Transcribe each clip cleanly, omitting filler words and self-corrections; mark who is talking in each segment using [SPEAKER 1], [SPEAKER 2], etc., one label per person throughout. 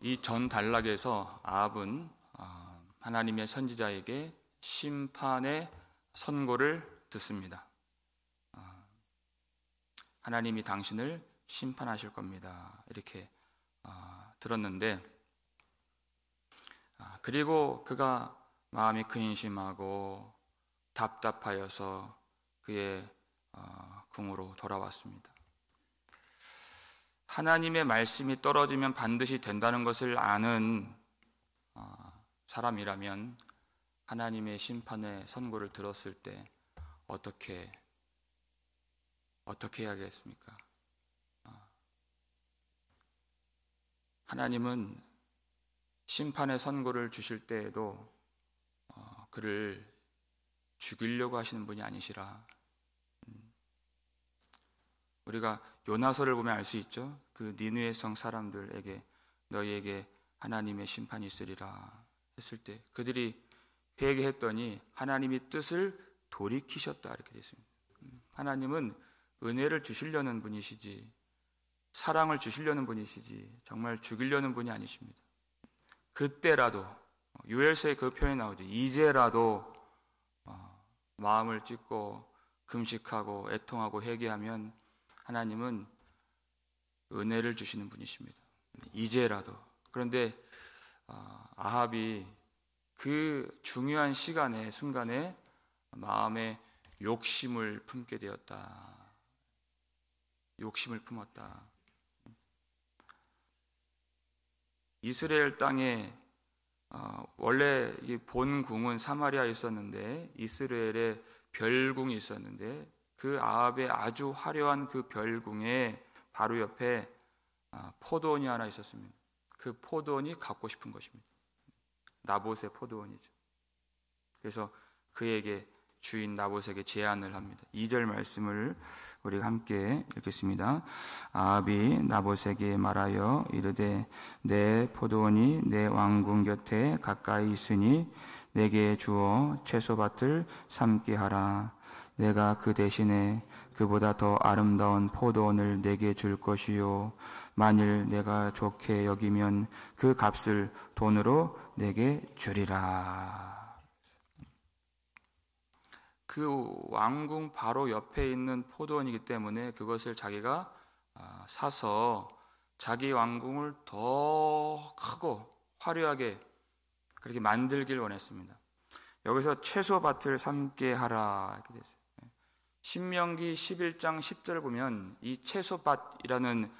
[SPEAKER 1] 이 전 단락에서 아합은 하나님의 선지자에게 심판의 선고를 듣습니다. 하나님이 당신을 심판하실 겁니다. 이렇게 들었는데, 그리고 그가 마음이 근심하고 답답하여서 그의 궁으로 돌아왔습니다. 하나님의 말씀이 떨어지면 반드시 된다는 것을 아는 사람이라면 하나님의 심판의 선고를 들었을 때 어떻게 해야겠습니까? 하나님은 심판의 선고를 주실 때에도 그를 죽이려고 하시는 분이 아니시라. 우리가 요나서를 보면 알 수 있죠. 그 니느웨 성 사람들에게 너희에게 하나님의 심판이 있으리라 했을 때 그들이 회개했더니 하나님이 뜻을 돌이키셨다 이렇게 되어 있습니다. 하나님은 은혜를 주시려는 분이시지 사랑을 주시려는 분이시지 정말 죽이려는 분이 아니십니다. 그때라도 요엘서에 그 표현이 나오죠. 이제라도 마음을 찢고 금식하고 애통하고 회개하면 하나님은 은혜를 주시는 분이십니다. 이제라도. 그런데 아합이 그 중요한 순간에 마음에 욕심을 품게 되었다. 욕심을 품었다. 이스라엘 땅에 원래 본 궁은 사마리아에 있었는데 이스라엘에 별궁이 있었는데 그 아합의 아주 화려한 그 별궁에 바로 옆에 포도원이 하나 있었습니다. 그 포도원이 갖고 싶은 것입니다. 나봇의 포도원이죠. 그래서 그에게 주인 나봇에게 제안을 합니다. 2절 말씀을 우리가 함께 읽겠습니다. 아합이 나봇에게 말하여 이르되 내 포도원이 내 왕궁 곁에 가까이 있으니 내게 주어 채소밭을 삼게 하라. 내가 그 대신에 그보다 더 아름다운 포도원을 내게 줄 것이요 만일 내가 좋게 여기면 그 값을 돈으로 내게 주리라. 그 왕궁 바로 옆에 있는 포도원이기 때문에 그것을 자기가 사서 자기 왕궁을 더 크고 화려하게 그렇게 만들길 원했습니다. 여기서 채소밭을 삼게 하라 이렇게 됐어요. 신명기 11장 10절을 보면 이 채소밭이라는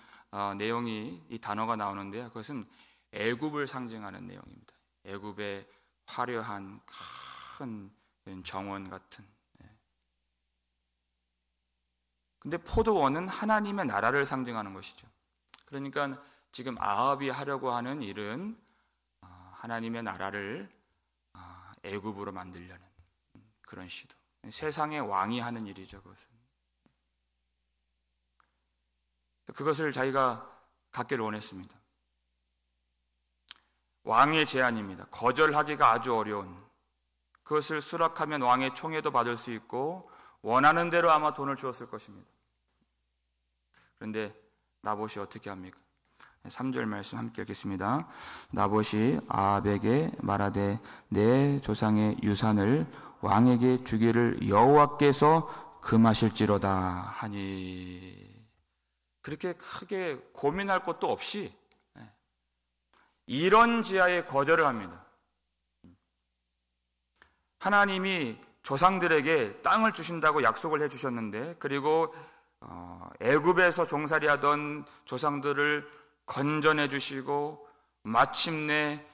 [SPEAKER 1] 내용이 이 단어가 나오는데요. 그것은 애굽을 상징하는 내용입니다. 애굽의 화려한 큰 정원 같은. 근데 포도원은 하나님의 나라를 상징하는 것이죠. 그러니까 지금 아합이 하려고 하는 일은 하나님의 나라를 애굽으로 만들려는 그런 시도. 세상의 왕이 하는 일이죠. 그것을 자기가 갖기를 원했습니다. 왕의 제안입니다. 거절하기가 아주 어려운, 그것을 수락하면 왕의 총애도 받을 수 있고 원하는 대로 아마 돈을 주었을 것입니다. 그런데 나봇이 어떻게 합니까? 3절 말씀 함께 읽겠습니다. 나봇이 아합에게 말하되 내 조상의 유산을 왕에게 주기를 여호와께서 금하실지로다 하니, 그렇게 크게 고민할 것도 없이 이런 지하에 거절을 합니다. 하나님이 조상들에게 땅을 주신다고 약속을 해주셨는데, 그리고 애굽에서 종살이 하던 조상들을 건져내 주시고 마침내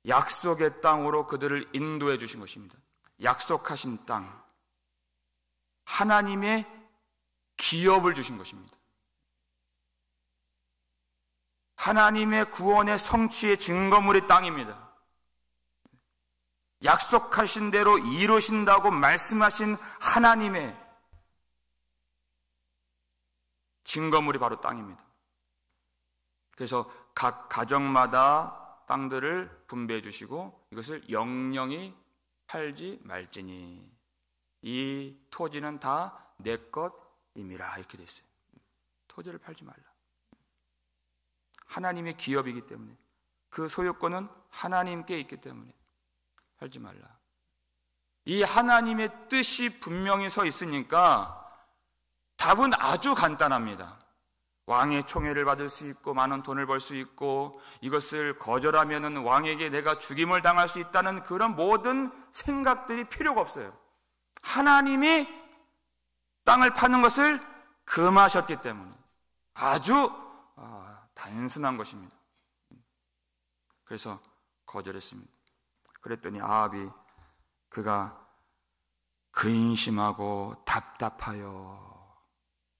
[SPEAKER 1] 약속의 땅으로 그들을 인도해 주신 것입니다. 약속하신 땅, 하나님의 기업을 주신 것입니다. 하나님의 구원의 성취의 증거물의 땅입니다. 약속하신 대로 이루신다고 말씀하신 하나님의 증거물이 바로 땅입니다. 그래서 각 가정마다 땅들을 분배해 주시고 이것을 영영이 팔지 말지니 이 토지는 다 내 것임이라 이렇게 돼 있어요. 토지를 팔지 말라. 하나님의 기업이기 때문에, 그 소유권은 하나님께 있기 때문에 팔지 말라. 이 하나님의 뜻이 분명히 서 있으니까 답은 아주 간단합니다. 왕의 총애를 받을 수 있고 많은 돈을 벌 수 있고 이것을 거절하면은 왕에게 내가 죽임을 당할 수 있다는 그런 모든 생각들이 필요가 없어요. 하나님이 땅을 파는 것을 금하셨기 때문에 아주 단순한 것입니다. 그래서 거절했습니다. 그랬더니 아합이 그가 근심하고 답답하여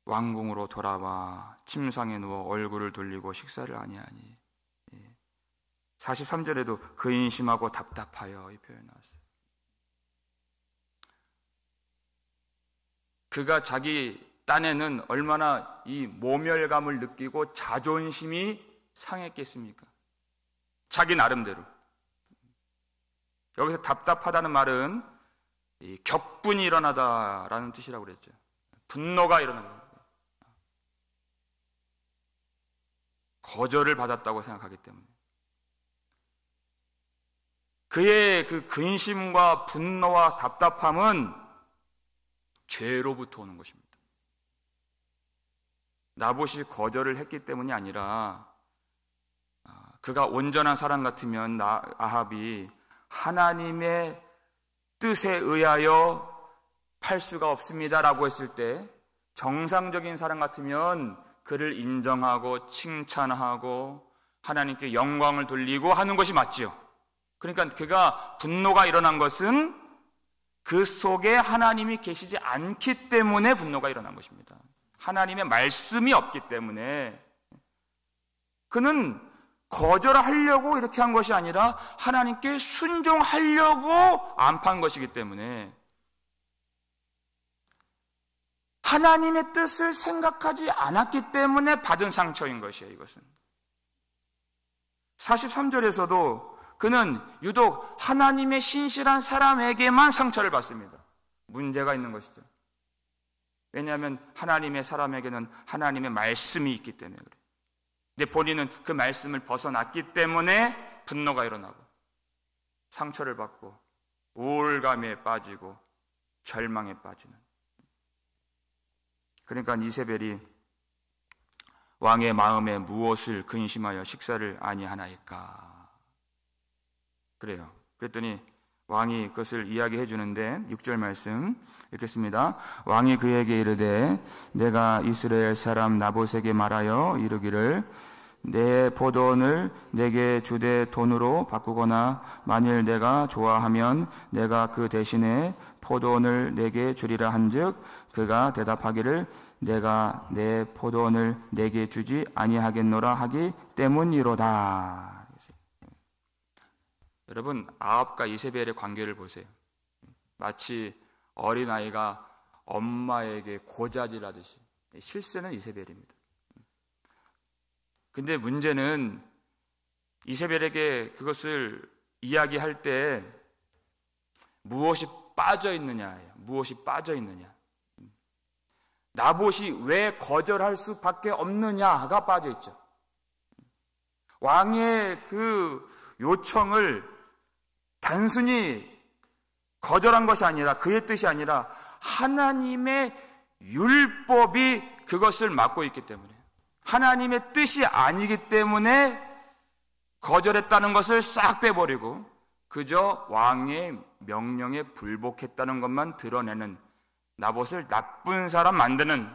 [SPEAKER 1] 왕궁으로 돌아와 침상에 누워 얼굴을 돌리고 식사를 아니하니. 43절에도 근심하고 답답하여 이 표현이 나왔어요. 그가 자기 딴에는 얼마나 이 모멸감을 느끼고 자존심이 상했겠습니까? 자기 나름대로. 여기서 답답하다는 말은 이 격분이 일어나다라는 뜻이라고 그랬죠. 분노가 일어난다. 거절을 받았다고 생각하기 때문에. 그의 그 근심과 분노와 답답함은 죄로부터 오는 것입니다. 나봇이 거절을 했기 때문이 아니라 그가 온전한 사람 같으면 아합이 하나님의 뜻에 의하여 팔 수가 없습니다라고 했을 때 정상적인 사람 같으면 그를 인정하고 칭찬하고 하나님께 영광을 돌리고 하는 것이 맞지요. 그러니까 그가 분노가 일어난 것은 그 속에 하나님이 계시지 않기 때문에 분노가 일어난 것입니다. 하나님의 말씀이 없기 때문에 그는 거절하려고 이렇게 한 것이 아니라 하나님께 순종하려고 안 판 것이기 때문에 하나님의 뜻을 생각하지 않았기 때문에 받은 상처인 것이에요. 이것은 43절에서도 그는 유독 하나님의 신실한 사람에게만 상처를 받습니다. 문제가 있는 것이죠. 왜냐하면 하나님의 사람에게는 하나님의 말씀이 있기 때문에 그래요. 근데 본인은 그 말씀을 벗어났기 때문에 분노가 일어나고 상처를 받고 우울감에 빠지고 절망에 빠지는. 그러니까 이세벨이 왕의 마음에 무엇을 근심하여 식사를 아니하나이까. 그래요. 그랬더니 왕이 그것을 이야기해 주는데 6절 말씀 읽겠습니다. 왕이 그에게 이르되 내가 이스라엘 사람 나봇에게 말하여 이르기를 내 포도원을 내게 주되 돈으로 바꾸거나 만일 내가 좋아하면 내가 그 대신에 포도원을 내게 주리라 한즉 그가 대답하기를 내가 내 포도원을 내게 주지 아니하겠노라 하기 때문이로다. 여러분, 아합과 이세벨의 관계를 보세요. 마치 어린아이가 엄마에게 고자질하듯이. 실세는 이세벨입니다. 근데 문제는 이세벨에게 그것을 이야기할 때 무엇이 빠져 있느냐예요. 무엇이 빠져 있느냐. 나봇이 왜 거절할 수밖에 없느냐가 빠져 있죠. 왕의 그 요청을 단순히 거절한 것이 아니라 그의 뜻이 아니라 하나님의 율법이 그것을 막고 있기 때문에 하나님의 뜻이 아니기 때문에 거절했다는 것을 싹 빼버리고 그저 왕의 명령에 불복했다는 것만 드러내는 나봇을 나쁜 사람 만드는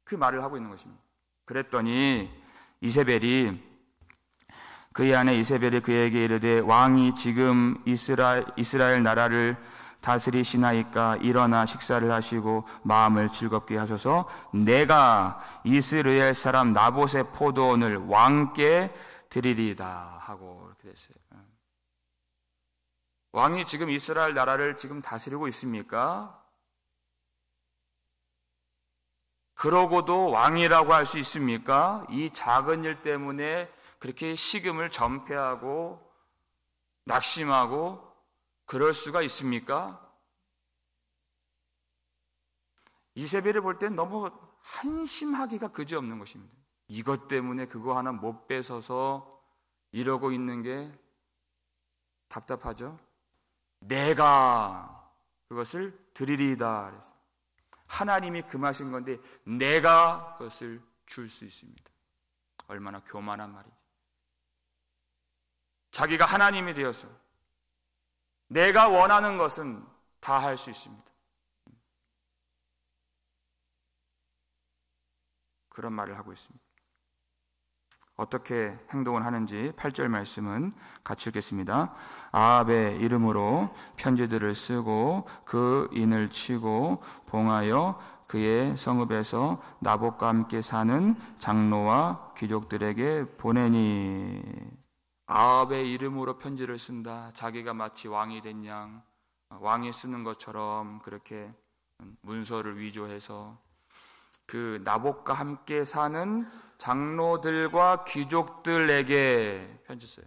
[SPEAKER 1] 그 말을 하고 있는 것입니다. 그랬더니 그의 아내 이세벨이 그에게 이르되 왕이 지금 이스라엘 나라를 다스리시나이까 일어나 식사를 하시고 마음을 즐겁게 하소서. 내가 이스라엘 사람 나봇의 포도원을 왕께 드리리다 하고 이렇게 됐어요. 왕이 지금 이스라엘 나라를 지금 다스리고 있습니까? 그러고도 왕이라고 할 수 있습니까? 이 작은 일 때문에 그렇게 식음을 전폐하고 낙심하고 그럴 수가 있습니까? 이세벨을 볼 땐 너무 한심하기가 그지없는 것입니다. 이것 때문에 그거 하나 못 뺏어서 이러고 있는 게 답답하죠. 내가 그것을 드리리이다 그랬어요. 하나님이 금하신 건데 내가 그것을 줄 수 있습니다. 얼마나 교만한 말이지. 자기가 하나님이 되어서 내가 원하는 것은 다 할 수 있습니다. 그런 말을 하고 있습니다. 어떻게 행동을 하는지 8절 말씀은 같이 읽겠습니다. 아합의 이름으로 편지들을 쓰고 그 인을 치고 봉하여 그의 성읍에서 나봇과 함께 사는 장로와 귀족들에게 보내니. 아합의 이름으로 편지를 쓴다. 자기가 마치 왕이 된 양, 왕이 쓰는 것처럼 그렇게 문서를 위조해서 그 나봇과 함께 사는 장로들과 귀족들에게 편지 써요.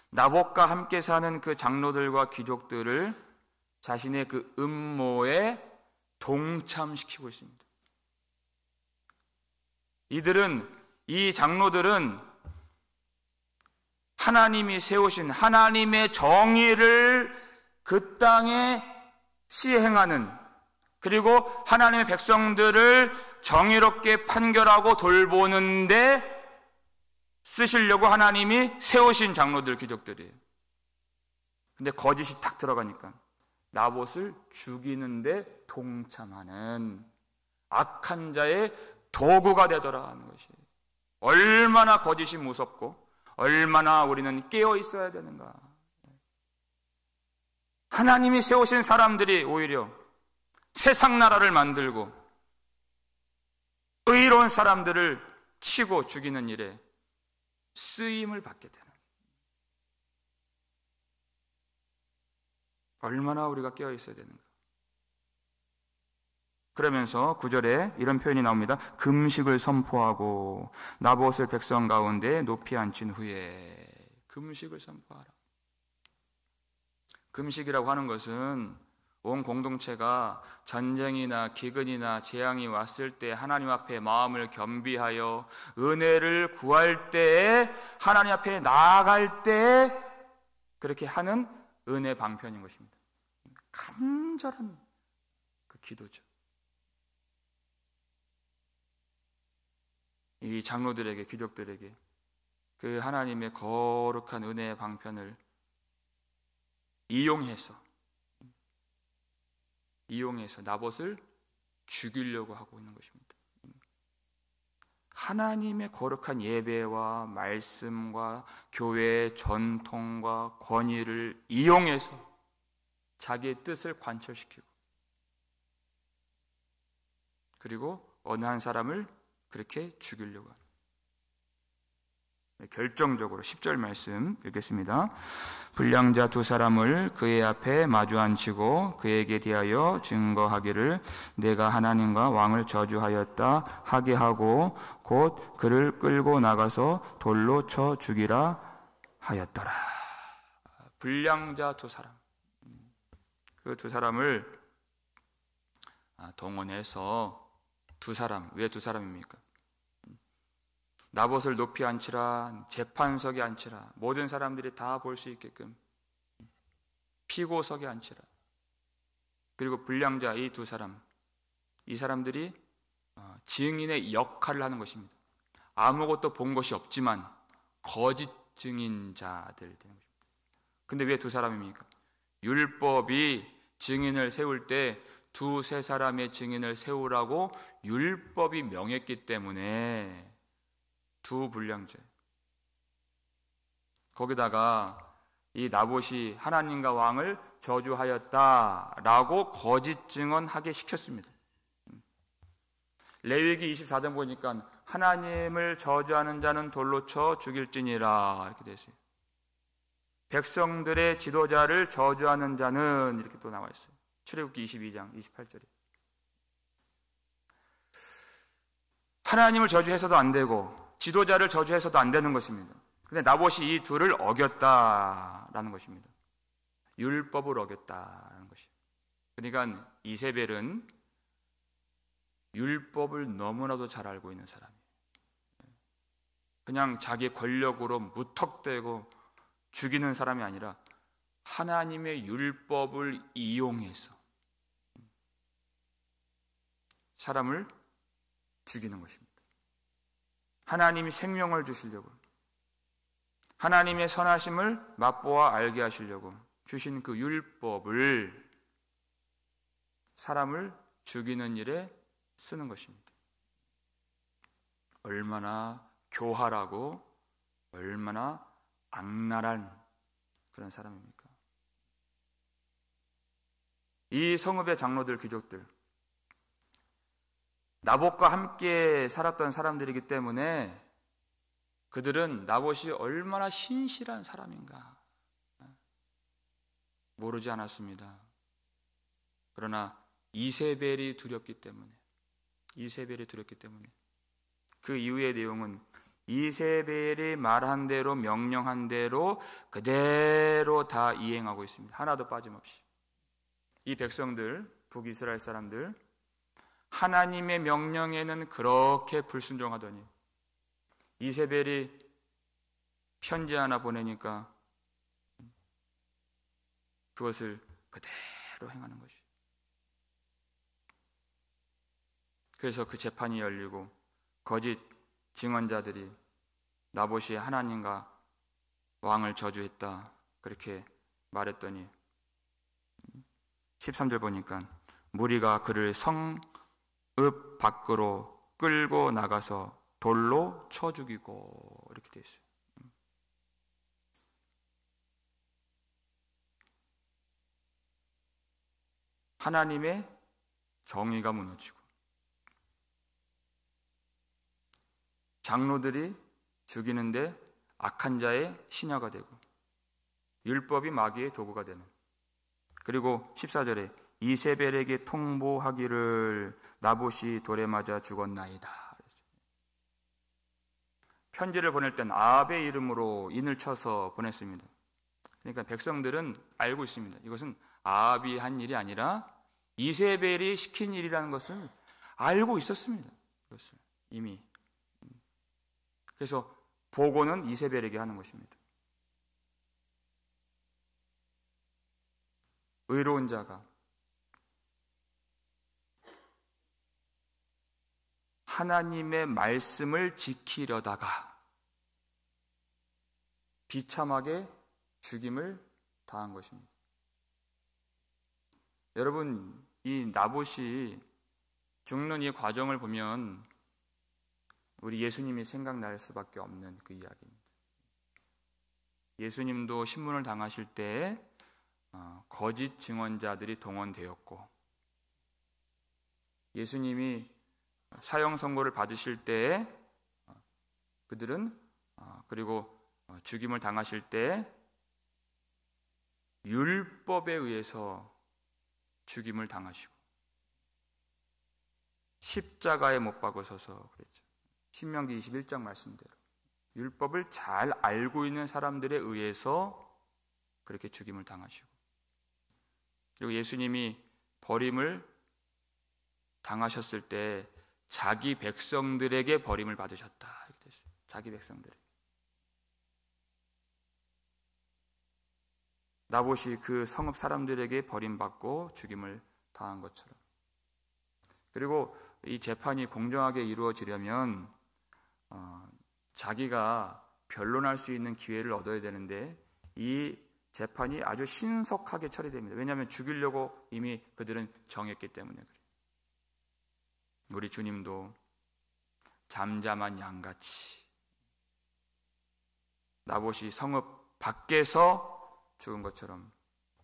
[SPEAKER 1] 나봇과 함께 사는 그 장로들과 귀족들을 자신의 그 음모에 동참시키고 있습니다. 이 장로들은 하나님이 세우신 하나님의 정의를 그 땅에 시행하는, 그리고 하나님의 백성들을 정의롭게 판결하고 돌보는데 쓰시려고 하나님이 세우신 장로들, 귀족들이에요. 근데 거짓이 탁 들어가니까 나봇을 죽이는데 동참하는 악한 자의 도구가 되더라 하는 것이, 얼마나 거짓이 무섭고 얼마나 우리는 깨어 있어야 되는가. 하나님이 세우신 사람들이 오히려 세상 나라를 만들고 의로운 사람들을 치고 죽이는 일에 쓰임을 받게 되는, 얼마나 우리가 깨어 있어야 되는가. 그러면서 9절에 이런 표현이 나옵니다. 금식을 선포하고 나봇을 백성 가운데 높이 앉힌 후에. 금식을 선포하라. 금식이라고 하는 것은 온 공동체가 전쟁이나 기근이나 재앙이 왔을 때 하나님 앞에 마음을 겸비하여 은혜를 구할 때에, 하나님 앞에 나아갈 때에 그렇게 하는 은혜 방편인 것입니다. 간절한 그 기도죠. 이 장로들에게, 귀족들에게 그 하나님의 거룩한 은혜의 방편을 이용해서 나봇을 죽이려고 하고 있는 것입니다. 하나님의 거룩한 예배와 말씀과 교회의 전통과 권위를 이용해서 자기의 뜻을 관철시키고, 그리고 어느 한 사람을 그렇게 죽이려고 합니다. 결정적으로 10절 말씀 읽겠습니다. 불량자 두 사람을 그의 앞에 마주 앉히고 그에게 대하여 증거하기를 내가 하나님과 왕을 저주하였다 하게 하고 곧 그를 끌고 나가서 돌로 쳐 죽이라 하였더라. 불량자 두 사람, 그 두 사람을 동원해서, 두 사람, 왜 두 사람입니까? 나봇을 높이 앉히라, 재판석에 앉히라, 모든 사람들이 다 볼 수 있게끔 피고석에 앉히라. 그리고 불량자 이 두 사람, 이 사람들이 증인의 역할을 하는 것입니다. 아무것도 본 것이 없지만 거짓 증인자들 되는 것입니다. 근데 왜 두 사람입니까? 율법이 증인을 세울 때 두세 사람의 증인을 세우라고 율법이 명했기 때문에 두 불량자. 거기다가 이 나봇이 하나님과 왕을 저주하였다라고 거짓 증언하게 시켰습니다. 레위기 24장 보니까 하나님을 저주하는 자는 돌로 쳐 죽일지니라 이렇게 되어 있어요. 백성들의 지도자를 저주하는 자는 이렇게 또 나와 있어요. 출애굽기 22장 28절에. 하나님을 저주해서도 안 되고 지도자를 저주해서도 안 되는 것입니다. 근데 나봇이 이 둘을 어겼다라는 것입니다. 율법을 어겼다라는 것이에요. 그러니까 이세벨은 율법을 너무나도 잘 알고 있는 사람이에요. 그냥 자기 권력으로 무턱대고 죽이는 사람이 아니라 하나님의 율법을 이용해서 사람을 죽이는 것입니다. 하나님이 생명을 주시려고, 하나님의 선하심을 맛보아 알게 하시려고 주신 그 율법을 사람을 죽이는 일에 쓰는 것입니다. 얼마나 교활하고 얼마나 악랄한 그런 사람입니까? 이 성읍의 장로들, 귀족들, 나봇과 함께 살았던 사람들이기 때문에 그들은 나봇이 얼마나 신실한 사람인가 모르지 않았습니다. 그러나 이세벨이 두렵기 때문에 그 이후의 내용은 이세벨이 말한 대로 명령한 대로 그대로 다 이행하고 있습니다. 하나도 빠짐없이. 이 백성들, 북이스라엘 사람들, 하나님의 명령에는 그렇게 불순종하더니 이세벨이 편지 하나 보내니까 그것을 그대로 행하는 것이죠. 그래서 그 재판이 열리고 거짓 증언자들이 나봇이 하나님과 왕을 저주했다 그렇게 말했더니 13절 보니까 무리가 그를 성읍 밖으로 끌고 나가서 돌로 쳐 죽이고 이렇게 되어 있어요. 하나님의 정의가 무너지고 장로들이 죽이는데 악한 자의 시녀가 되고 율법이 마귀의 도구가 되는, 그리고 14절에 이세벨에게 통보하기를 나봇이 돌에 맞아 죽었나이다. 편지를 보낼 땐 아합의 이름으로 인을 쳐서 보냈습니다. 그러니까 백성들은 알고 있습니다. 이것은 아합이 한 일이 아니라 이세벨이 시킨 일이라는 것을 알고 있었습니다. 그것을 이미. 그래서 보고는 이세벨에게 하는 것입니다. 의로운 자가 하나님의 말씀을 지키려다가 비참하게 죽임을 당한 것입니다. 여러분, 이 나봇이 죽는 이 과정을 보면 우리 예수님이 생각날 수밖에 없는 그 이야기입니다. 예수님도 신문을 당하실 때 거짓 증언자들이 동원되었고, 예수님이 사형 선고를 받으실 때 그들은 그리고 죽임을 당하실 때 율법에 의해서 죽임을 당하시고 십자가에 못 박으셔서 그랬죠. 신명기 21장 말씀대로 율법을 잘 알고 있는 사람들에 의해서 그렇게 죽임을 당하시고, 그리고 예수님이 버림을 당하셨을 때 자기 백성들에게 버림을 받으셨다 이렇게 됐어요. 자기 백성들에게. 나봇이 그 성읍 사람들에게 버림받고 죽임을 당한 것처럼. 그리고 이 재판이 공정하게 이루어지려면 자기가 변론할 수 있는 기회를 얻어야 되는데 이 재판이 아주 신속하게 처리됩니다. 왜냐하면 죽이려고 이미 그들은 정했기 때문에 그래요. 우리 주님도 잠잠한 양같이 나봇이 성읍 밖에서 죽은 것처럼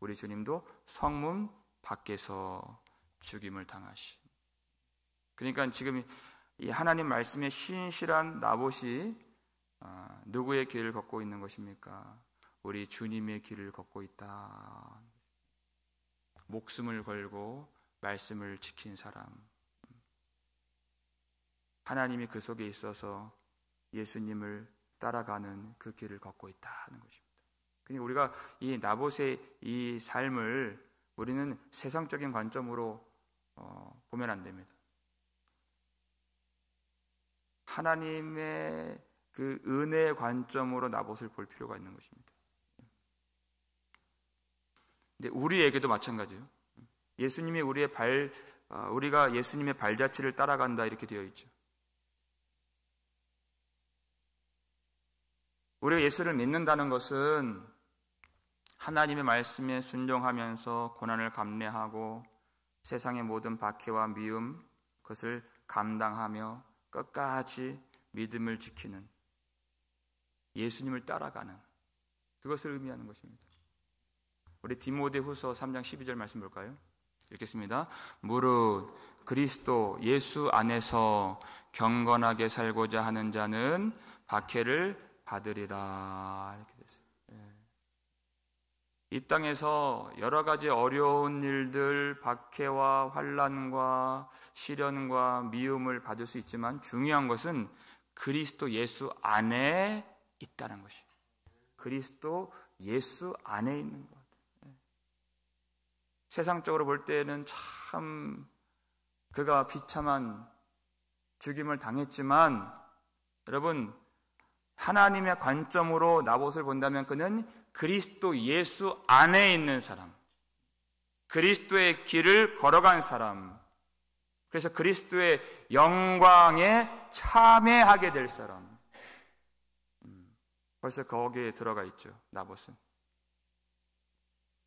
[SPEAKER 1] 우리 주님도 성문 밖에서 죽임을 당하시. 그러니까 지금 이 하나님 말씀의 신실한 나봇이 누구의 길을 걷고 있는 것입니까? 우리 주님의 길을 걷고 있다. 목숨을 걸고 말씀을 지킨 사람. 하나님이 그 속에 있어서 예수님을 따라가는 그 길을 걷고 있다는 것입니다. 그러니까 우리가 이 나봇의 이 삶을 우리는 세상적인 관점으로 보면 안 됩니다. 하나님의 그 은혜의 관점으로 나봇을 볼 필요가 있는 것입니다. 근데 우리에게도 마찬가지예요. 예수님이 우리가 예수님의 발자취를 따라간다 이렇게 되어 있죠. 우리가 예수를 믿는다는 것은 하나님의 말씀에 순종하면서 고난을 감내하고 세상의 모든 박해와 미움 그것을 감당하며 끝까지 믿음을 지키는 예수님을 따라가는 그것을 의미하는 것입니다. 우리 디모데후서 3장 12절 말씀 볼까요? 읽겠습니다. 무릇 그리스도 예수 안에서 경건하게 살고자 하는 자는 박해를 받으리라. 이렇게 됐어요. 이 땅에서 여러 가지 어려운 일들, 박해와 환난과 시련과 미움을 받을 수 있지만 중요한 것은 그리스도 예수 안에 있다는 것이에요. 그리스도 예수 안에 있는 것. 세상적으로 볼 때는 참 그가 비참한 죽임을 당했지만 여러분 하나님의 관점으로 나봇을 본다면 그는 그리스도 예수 안에 있는 사람, 그리스도의 길을 걸어간 사람, 그래서 그리스도의 영광에 참여하게 될 사람. 벌써 거기에 들어가 있죠. 나봇은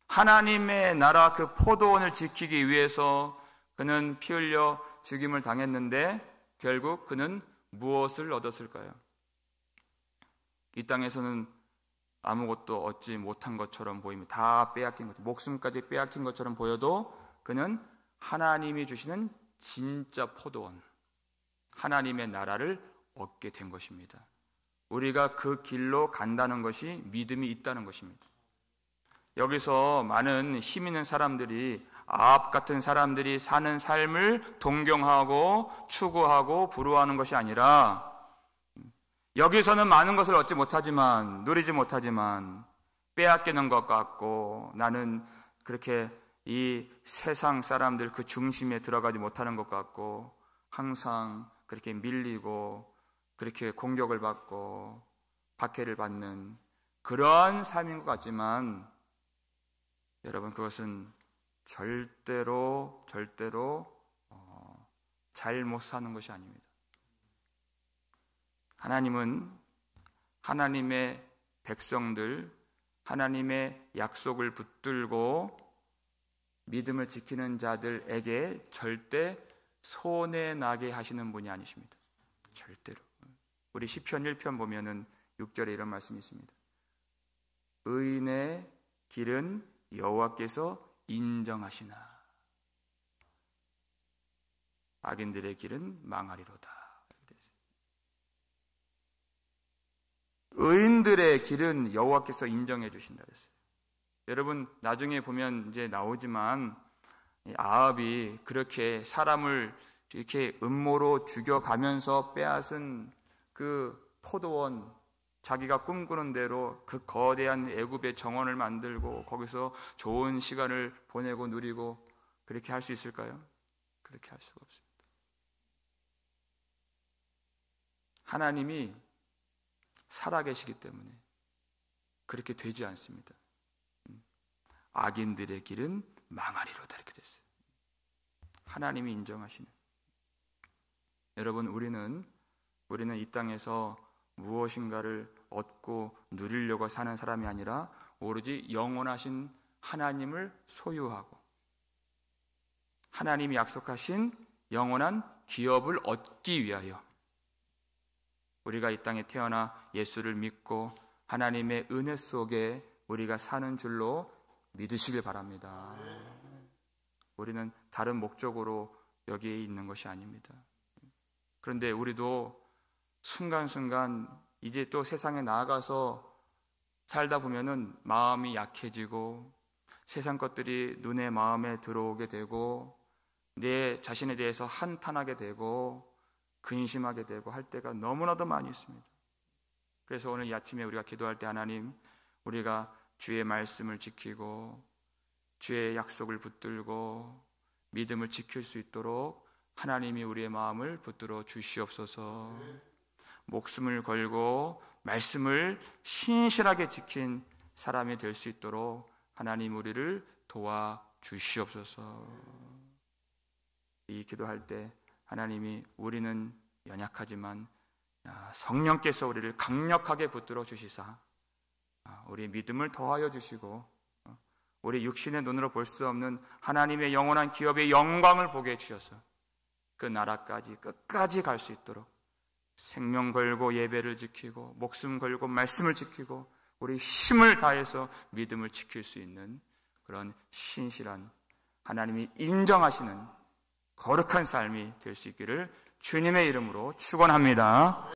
[SPEAKER 1] 하나님의 나라 그 포도원을 지키기 위해서 그는 피 흘려 죽임을 당했는데 결국 그는 무엇을 얻었을까요? 이 땅에서는 아무것도 얻지 못한 것처럼 보입니다. 다 빼앗긴 것, 목숨까지 빼앗긴 것처럼 보여도 그는 하나님이 주시는 진짜 포도원, 하나님의 나라를 얻게 된 것입니다. 우리가 그 길로 간다는 것이 믿음이 있다는 것입니다. 여기서 많은 힘 있는 사람들이 아합 같은 사람들이 사는 삶을 동경하고 추구하고 부러워하는 것이 아니라 여기서는 많은 것을 얻지 못하지만 누리지 못하지만 빼앗기는 것 같고 나는 그렇게 이 세상 사람들 그 중심에 들어가지 못하는 것 같고 항상 그렇게 밀리고 그렇게 공격을 받고 박해를 받는 그러한 삶인 것 같지만 여러분 그것은 절대로 잘못 사는 것이 아닙니다. 하나님은 하나님의 백성들, 하나님의 약속을 붙들고 믿음을 지키는 자들에게 절대 손해나게 하시는 분이 아니십니다. 절대로. 우리 시편 1편 보면은 6절에 이런 말씀이 있습니다. 의인의 길은 여호와께서 인정하시나 악인들의 길은 망하리로다. 의인들의 길은 여호와께서 인정해 주신다 그랬어요. 여러분 나중에 보면 이제 나오지만 아합이 그렇게 사람을 이렇게 음모로 죽여가면서 빼앗은 그 포도원, 자기가 꿈꾸는 대로 그 거대한 애굽의 정원을 만들고 거기서 좋은 시간을 보내고 누리고 그렇게 할 수 있을까요? 그렇게 할 수가 없습니다. 하나님이 살아계시기 때문에 그렇게 되지 않습니다. 악인들의 길은 망하리로다 이렇게 됐어요. 하나님이 인정하시는. 여러분 우리는 이 땅에서 무엇인가를 얻고 누리려고 사는 사람이 아니라 오로지 영원하신 하나님을 소유하고 하나님이 약속하신 영원한 기업을 얻기 위하여 우리가 이 땅에 태어나 예수를 믿고 하나님의 은혜 속에 우리가 사는 줄로 믿으시길 바랍니다. 우리는 다른 목적으로 여기에 있는 것이 아닙니다. 그런데 우리도 순간순간 이제 또 세상에 나아가서 살다 보면은 마음이 약해지고 세상 것들이 눈에 마음에 들어오게 되고 내 자신에 대해서 한탄하게 되고 근심하게 되고 할 때가 너무나도 많이 있습니다. 그래서 오늘 이 아침에 우리가 기도할 때 하나님 우리가 주의 말씀을 지키고 주의 약속을 붙들고 믿음을 지킬 수 있도록 하나님이 우리의 마음을 붙들어 주시옵소서. 목숨을 걸고 말씀을 신실하게 지킨 사람이 될 수 있도록 하나님 우리를 도와주시옵소서. 이 기도할 때 하나님이 우리는 연약하지만 성령께서 우리를 강력하게 붙들어 주시사 우리 믿음을 더하여 주시고 우리 육신의 눈으로 볼 수 없는 하나님의 영원한 기업의 영광을 보게 해주셔서 그 나라까지 끝까지 갈 수 있도록 생명 걸고 예배를 지키고 목숨 걸고 말씀을 지키고 우리 힘을 다해서 믿음을 지킬 수 있는 그런 신실한 하나님이 인정하시는 거룩한 삶이 될 수 있기를 주님의 이름으로 축원합니다.